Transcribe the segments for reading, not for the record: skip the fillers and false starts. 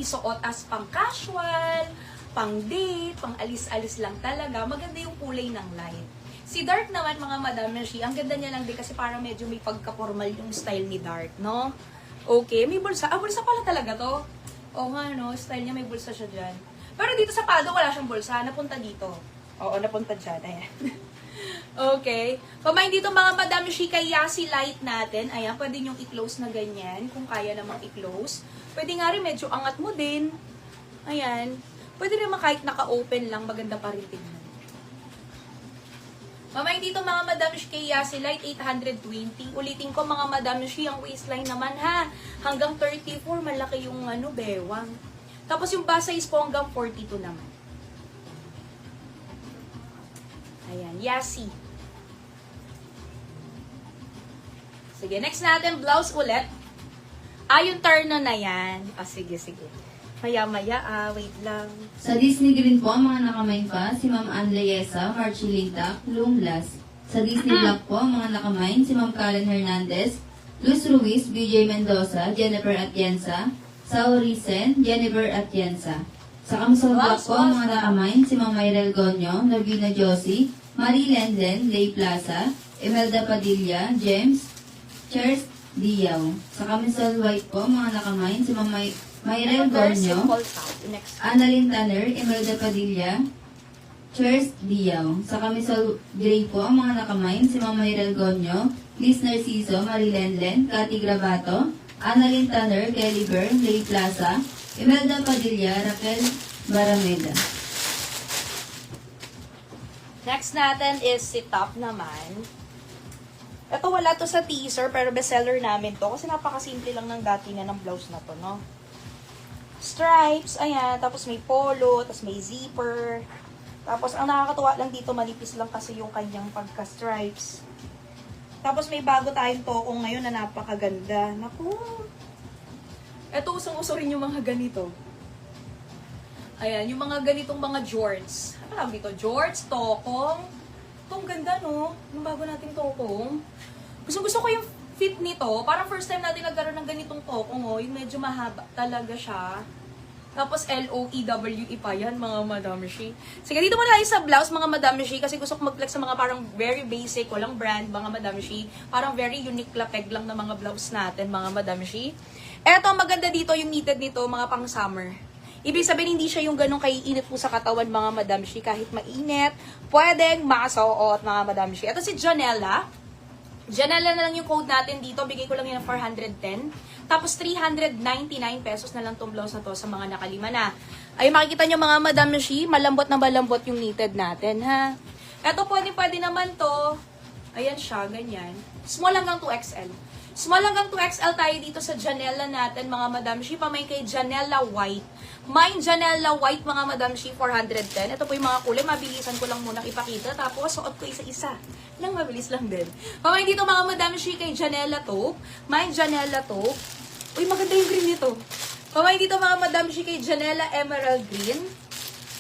isuot as pang casual, pang date, pang alis-alis lang talaga. Maganda yung kulay ng light. Si dark naman mga Madam Meshi, ang ganda niya lang din kasi parang medyo may pagka-formal yung style ni dark, no? Okay, may bulsa. Ah, bulsa pala talaga to. Oo nga, no? Style niya may bulsa siya dyan. Pero dito sa pado, wala siyang bulsa. Napunta dito. Oo, napunta dyan. Ayan. Okay. Pamain dito mga Madam Meshi, kaya si light natin. Ayan, pwede nyong i-close na ganyan. Kung kaya namang i-close. Pwede nga rin medyo angat mo din. Ayan. Pwede naman kahit naka-open lang, maganda pa rin tingnan. Mamay dito mga Madam Meshi, kaya si light 820. Ulitin ko mga Madam Meshi, ang waistline naman ha. Hanggang 34, malaki yung bewang. Tapos yung bust size po hanggang 42 naman. Ayan, yasi. Sige, next natin, blouse ulit. Yung turn na yan. Sige. Maya-maya, wait lang. Sa Disney Green po, ang mga nakamain pa, si Ma'am Ann Leyesa, Marchilita, Lumblas. Sa Disney Black po, ang mga nakamain, si Ma'am Karen Hernandez, Luz Ruiz, BJ Mendoza, Jennifer Atienza, Saurisen, Jennifer Atienza. Sa Kamsol Black po, ang mga nakamain, si Ma'am Myrel Gonyo, Navina Josie, Marie Lenden, Lay Plaza, Imelda Padilla, James, Chers Diaw. Sa Kamsol White po, mga nakamain, si Ma'am Myrel Gonyo, Annalyn Tanner, Imelda Padilla, Chers Diaw. Sa Camisol Gray po, ang mga nakamain, si Ma'am Myrel Gonyo, Liz Narciso, Marilen Len, Cathy Gravato, Annalyn Tanner, Kelly Byrne, Lay Plaza, Imelda Padilla, Raquel Barameda. Next natin is si top naman. Ito wala to sa teaser, pero bestseller namin to. Kasi napakasimple lang ng datingan ng blouse na to, no? Stripes, ayan, tapos may polo, tapos may zipper. Tapos, ang nakakatuwa lang dito, manipis lang kasi yung kanyang pagka-stripes. Tapos, may bago tayong tokong ngayon na napakaganda. Naku! Ito, usong-uso rin yung mga ganito. Ayan, yung mga ganitong mga jorts. Ano tawag dito? Jorts, tokong. Itong ganda, no? Yung bago nating tokong. Gusto ko yung fit nito. Parang first time natin nagkaroon ng ganitong tokong, oh. Yung medyo mahaba talaga siya. Tapos L-O-E-W-E pa yan, mga Madam Meshi. Sige, dito muna tayo sa blouse, mga Madam Meshi, kasi gusto ko mag-flex sa mga parang very basic, walang brand, mga Madam Meshi. Parang very unique lapeg lang na mga blouse natin, mga Madam Meshi. Eto, maganda dito, yung knitted nito, mga pang summer. Ibig sabihin, hindi siya yung ganong kaiinit po sa katawan, mga Madam Meshi. Kahit mainit, pwedeng masuot, mga Madam Meshi. Ito si Janella. Janella na lang yung code natin dito. Bigay ko lang yan ng 410. Tapos 399 pesos na lang tong blouse na to sa mga nakalima na. Ay, makikita nyo mga Madam Meshi, malambot na malambot yung knitted natin, ha? Ito pwede naman to. Ayan siya, ganyan. Small hanggang 2XL. Small hanggang 2XL tayo dito sa Janella natin, mga Madam Meshi. Pamay kay Janella White. May Janella White, mga Madam Meshi, 410. Ito po yung mga kulay. Mabilisan ko lang muna ipakita. Tapos, suot ko isa-isa. Nang mabilis lang din. Pamay dito, mga Madam Meshi, kay Janella Taupe. May Janella Taupe. Uy, maganda yung green nito. Pamay dito, mga Madam Meshi, kay Janella Emerald Green.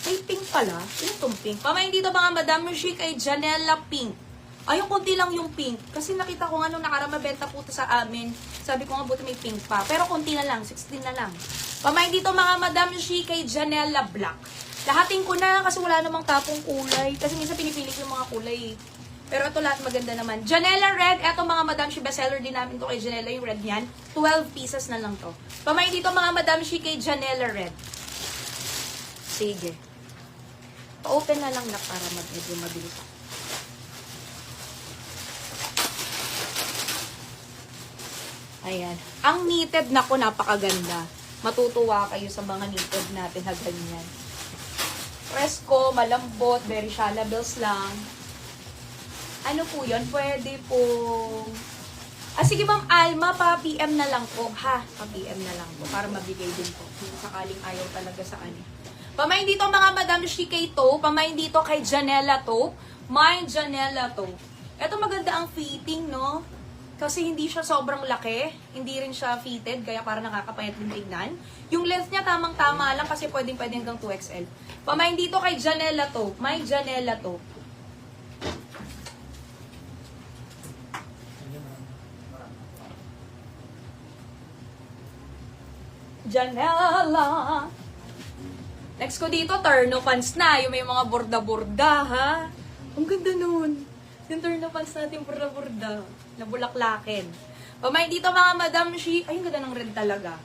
May pink pala. Ano itong pink? Pamay dito, mga Madam Meshi, kay Janella Pink. Ay, yung konti lang yung pink. Kasi nakita ko nga nung nakaramabenta po ito sa amin. Sabi ko nga, buti may pink pa. Pero konti na lang, 16 na lang. Pamain dito mga Madam Meshi kay Janella Black. Lahatin ko na kasi wala namang tapong kulay. Kasi minsan pinipili ko yung mga kulay. Pero ito lahat maganda naman. Janella Red, eto mga Madam Meshi, bestseller din namin to kay Janella, yung red niyan. 12 pieces na lang to. Pamain dito mga Madam Meshi kay Janella Red. Sige. Pa-open na lang na para medyo mabilis. Ayan. Ang knitted na ko, napakaganda. Matutuwa kayo sa mga knitted natin na ganyan. Fresco, malambot, very shallows lang. Ano po yun? Pwede po... sige Ma'am Alma, pa-PM na lang po. Pa-PM na lang po. Para mabigay din po. Kung sakaling ayaw talaga sa kanya. Pamain dito mga Madam Meshi kay Taupe. Pamain dito kay Janella Taupe. May Janella Taupe. Ito maganda ang fitting, no? Kasi hindi siya sobrang laki, hindi rin siya fitted, kaya para nakakapayat din tignan. Yung length niya tamang-tama lang kasi pwedeng hanggang 2XL. Pamain dito kay Janella Taupe. May Janella Taupe. Janela. Next ko dito, terno pants na. Yung may mga borda-borda, ha? Ang ganda nun. Yung terno pants natin, borda-borda. Nabulaklakin. Pamain dito mga Madam Shi. Ay, ang ganda ng red talaga.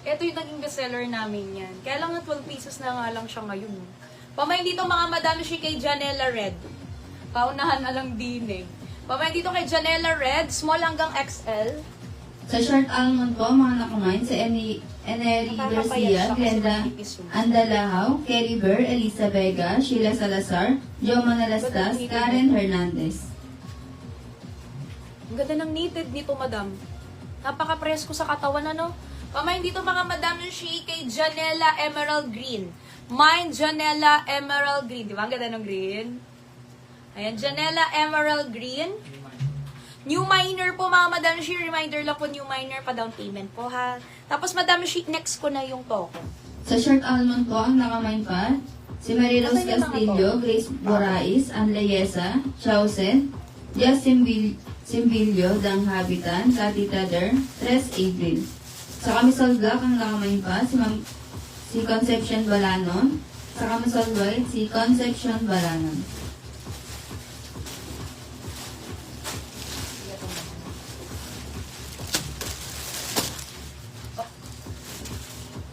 Ito yung naging bestseller namin yan. Kaya lang 12 pesos na nga lang siya ngayon. Pamain dito mga Madam Shi kay Janela Red. Paunahan na lang din eh. Pamain dito kay Janela Red, small hanggang XL. Sa short almond po, mga nakamine, si Eneri Garcia, Glenda Andalahaw, Kelly Burr, Elisa Vega, Sheila Salazar, Jo Manalastas, Karen Hernandez. Ang ganda ng knitted nito, madam. Napaka-presko sa katawan, ano? Pamain dito mga Madam Shi kay Janela Emerald Green. Mine Janela Emerald Green. Di ba? Ang ganda ng green. Ayan, Janela Emerald Green. New minor po mga Madam Shi. Reminder lang po, new minor pa down payment po ha. Tapos Madam Shi, next ko na yung token. Sa short almond po, ang nakamine pa, si Marie Rose Nasaan yung mga Castillo, Grace Borais, Ann Layesa, Chausen, Jess Simbilio, Dang Habitan, Cathy Tader, Tres April. Sa Camisol Black, ang nakamine pa, si Concepcion Balanon. Sa Camisol White, si Concepcion Balanon.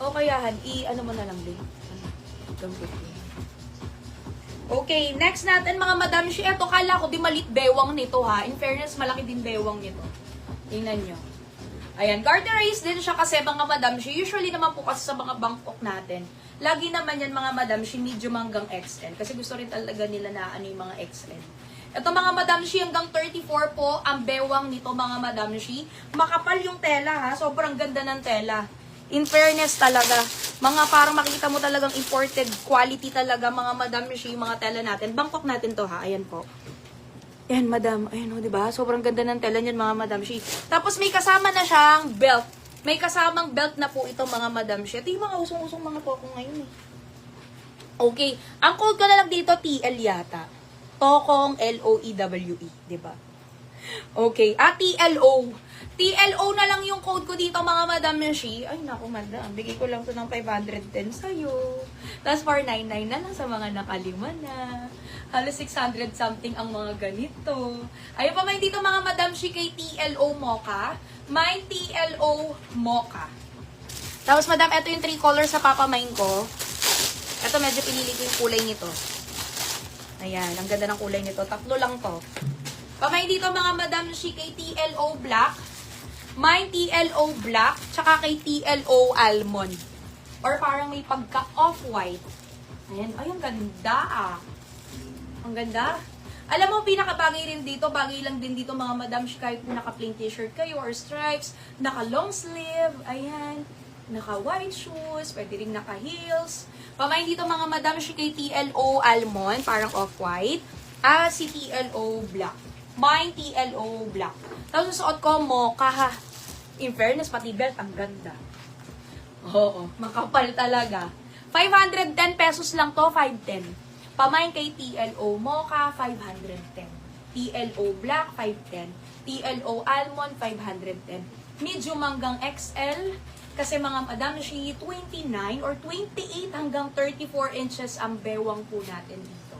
O kayahan, ano mo na lang din. Gambit din. Okay, next natin mga Madam Shi. Eto, kala ko di malit bewang nito ha. In fairness, malaki din bewang nito. Tingnan nyo. Ayan, garterized din siya kasi mga Madam Shi. Usually naman po kasi sa mga Bangkok natin, lagi naman yan mga Madam Shi, medium hanggang XL. Kasi gusto rin talaga nila na ano yung mga XL. Ito mga Madam Shi, hanggang 34 po ang bewang nito mga Madam Shi. Makapal yung tela ha. Sobrang ganda ng tela. In fairness talaga, mga parang makita mo talagang imported quality talaga mga Madam Shi, mga tela natin. Bangkok natin to ha, ayan po. Ayan Madam, ayan o, diba? Sobrang ganda ng tela niyan mga Madam Shi. Tapos may kasama na siyang belt. May kasamang belt na po ito mga Madam Shi. Ito yung mga usong-usong mga tokong ngayon eh. Okay, ang code ko na lang dito, TL yata. Tokong L-O-E-W-E, diba? Okay, TLO. TLO na lang yung code ko dito mga Madam Shi. Ay naku Madam, bigay ko lang to ng 510 sa'yo. Tapos 499 na lang sa mga nakalima na. Halos 600 something ang mga ganito. Ayun pa may dito mga Madam Shi kay TLO Mocha. May TLO Mocha. Tapos Madam, ito yung 3 colors sa papamain ko. Ito medyo pinili ko yung kulay nito. Ayan, ang ganda ng kulay nito. 3 lang to. Pamay dito mga Madam Shi kay TLO Black. May TLO Black, tsaka kay TLO Almond. Or parang may pagka-off-white. Ayan, ay, ang ganda ah. Ang ganda. Alam mo, pinakabagay rin dito, bagay lang din dito mga Madam Shi, kahit naka-plain t-shirt kayo or stripes, naka-long sleeve, ayan, naka-white shoes, pwede rin naka-heels. Pamain dito mga Madam Shi kay TLO Almond, parang off-white. Si TLO Black. May TLO Black. Tapos susuot ko mocha ha. In fairness, pati belt, ang ganda. Oo, makapal talaga. 510 pesos lang to, 510. Pamain kay TLO Mocha, 510. TLO Black, 510. TLO Almond, 510. Medium hanggang XL. Kasi mga Madam Shi, 29 or 28 hanggang 34 inches ang bewang po natin dito.